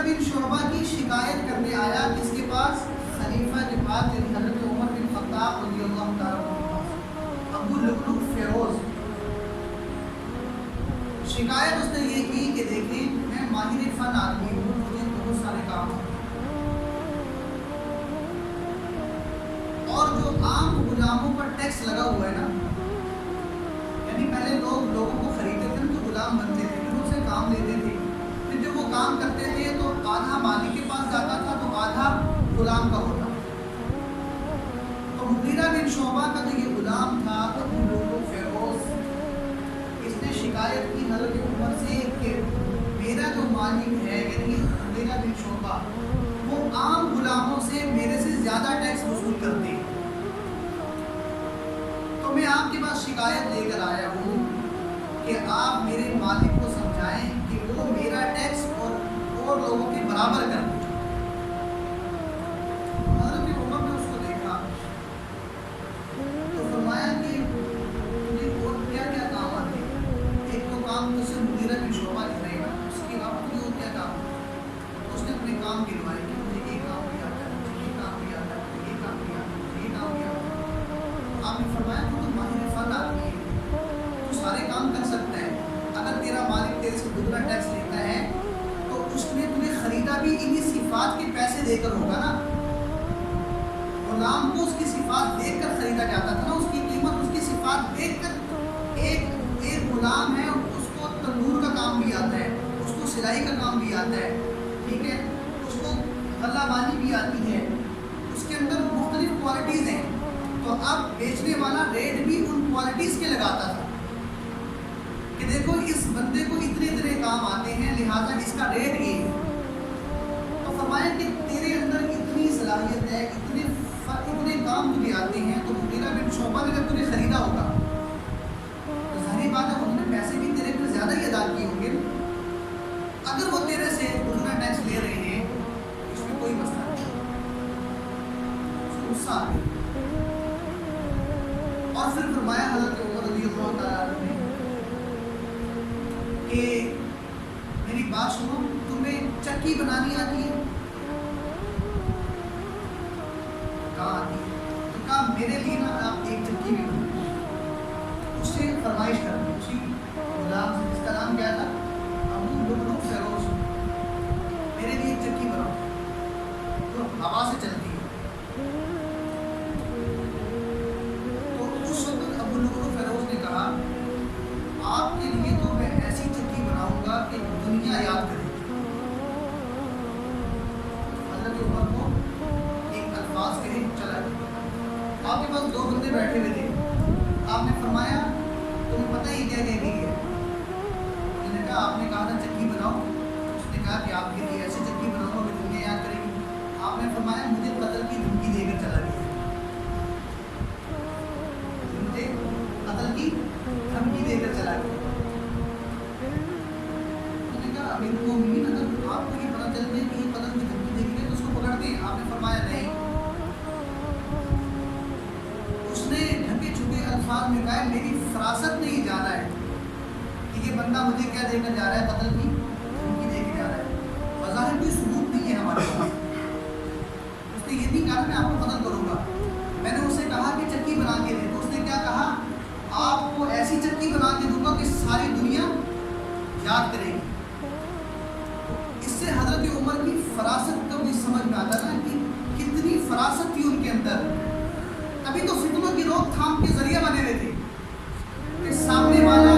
بن شعبہ کی شکایت کرنے آیا کس کے پاس؟ خلیفہ کے پاس، یعنی حضرت عمر بن خطاب رضی اللہ تعالیٰ عنہ کے پاس، ابو لؤلؤ فیروز۔ شکایت اس نے یہ کی کہ دیکھیں میں ماہر فن آدمی ہوں، مجھے بہت سارے کام ہیں، اور جو عام غلاموں پر ٹیکس لگا ہوا ہے نا، یعنی پہلے لوگ لوگوں کو خریدتے تھے تو غلام بنتے تھے، پھر ان سے کام لیتے تھے، پھر جب وہ کام کرتے تھے تو آدھا مالک کے پاس جاتا تھا تو آدھا غلام کا ہوتا۔ تو مغیرہ بن شعبہ کا جو یہ غلام تھا ابو لؤلؤ فیروز، اس نے شکایت کی حضرت عمر سے کہ میرا جو مالک ہے یعنی مغیرہ بن شعبہ، وہ عام غلاموں سے میرے سے زیادہ ٹیکس وصول کرتے ہیں، تو میں آپ کے پاس شکایت لے کر آیا ہوں کہ آپ میرے مالک کو سمجھائیں کہ وہ میرا ٹیکس اور لوگوں کے برابر کر دیں۔ حضرت عمر نے اس کو دیکھا تو فرمایا کہ تجھے اور کیا کیا کام آتے ہیں؟ ایک تو کام تو صرف مغیرہ بن شعبہ لکھ رہے گا، اس کے علاوہ تجھے اور کیا کام ہے؟ تو اس نے اپنے کام گنوائے کہ مجھے یہ کام بھی آتا ہے، مجھے یہ کام بھی آتا ہے، مجھے یہ کام بھی آتا ہے، مجھے یہ کام بھی آتا ہے۔ آپ نے فرمایا تو ماہر فن آدمی ہے، تو سارے کام کر سکتا ہے، اگر تیرا مالک تیرے سے دگنا ٹیکس لیتا ہے تو اس نے تجھے خریدا بھی انہی صفات کے پیسے دے کر ہوگا نا۔ غلام کو اس کی صفات دیکھ کر خریدا جاتا تھا نا، اس کی قیمت اس کی صفات دیکھ کر۔ ایک غلام ہے، اس کو تندور کا کام بھی آتا ہے، اس کو سلائی کا کام بھی آتا ہے، ٹھیک ہے، اس کو غلہ بانی بھی آتی ہے، اس کے اندر مختلف کوالٹیز ہیں، تو اب بیچنے والا ریٹ بھی ان کوالٹیز کے لگاتا تھا کہ دیکھو اس بندے کو اتنے اتنے کام آتے ہیں لہٰذا اس کا ریٹ یہ ہے۔ تو فرمایا کہ تیرے اندر اتنی صلاحیت ہے، اتنے کام تجھے آتے ہیں، تو مغیرہ بن شعبہ نے جب تجھے خریدا ہوگا تو ظاہری بات ہے انہوں نے پیسے بھی تیرے پر زیادہ ہی ادا کیے ہوں گے۔ اگر وہ تیرے سے دگنا ٹیکس لے رہے ہیں اس میں کوئی مسئلہ نہیں، اس کو غصہ آ گیا۔ اور پھر فرمایا حضرت عمر رضی اللہ تعالیٰ عنہ نے کہ میری بات سنو، تمہیں چکی بنانی آتی ہے؟ کہاں آتی ہے؟ تو کہا میرے لیے نا آپ ایک چکی بھی بنائیں۔ اس سے فرمائش کر دی اسی غلام سے جس کا نام کیا تھا؟ ابو لؤلؤ فیروز، میرے لیے ایک چکی بناؤ جو ہوا سے چلتی ہے۔ تو اس وقت ابو لؤلؤ فیروز نے کہا آپ کے لیے تو میں ایسی چکی بناؤں گا کہ دنیا یاد کرے گی۔ حضرت عمر کو ایک الفاظ کہے چلا گیا۔ آپ کے پاس دو بندے بیٹھے ہوئے تھے، آپ نے فرمایا تمہیں پتہ ہی کیا کہہ گئی ہے؟ انہوں نے کہا آپ نے کہا نا چکی بناؤ، اس نے کہا کہ آپ کے لیے ایسی چکی بناؤں گا کہ دنیا یاد کرے گی۔ آپ نے فرمایا مجھے قتل کی دھمکی دے کر چلا گیا، مجھے قتل کی دھمکی دے کر چلا گیا۔ انہوں نے کہا امیر المومنین اگر آپ کو یہ پتہ چل جائے کہ یہ قتل کی دھمکی دے گی تو اس کو پکڑ دیں۔ آپ نے فرمایا نہیں۔ اس نے ڈھکے چھپے الفاظ میں کہا میری فراست نے ہی جانا ہے کہ یہ بندہ مجھے کیا دے کر جا رہا ہے، قتل کی دھمکی دے کے جا رہا ہے، بظاہر کوئی ثبوت نہیں ہے ہمارے پاس۔ اس نے یہ نہیں کہا میں آپ کو قتل کروں گا، میں نے اسے کہا کہ چکی بنا کے دے، تو اس نے کیا کہا آپ کو ایسی چکی بنا کے دوں گا کہ ساری دنیا یاد کرے گی۔ اس سے حضرت عمر کی فراست کو بھی سمجھ میں آتا نا کہ کتنی فراست تھی ان کے اندر۔ ابھی تو فتنوں کی روک تھام کے ذریعہ بنے ہوئے تھے کہ سامنے والا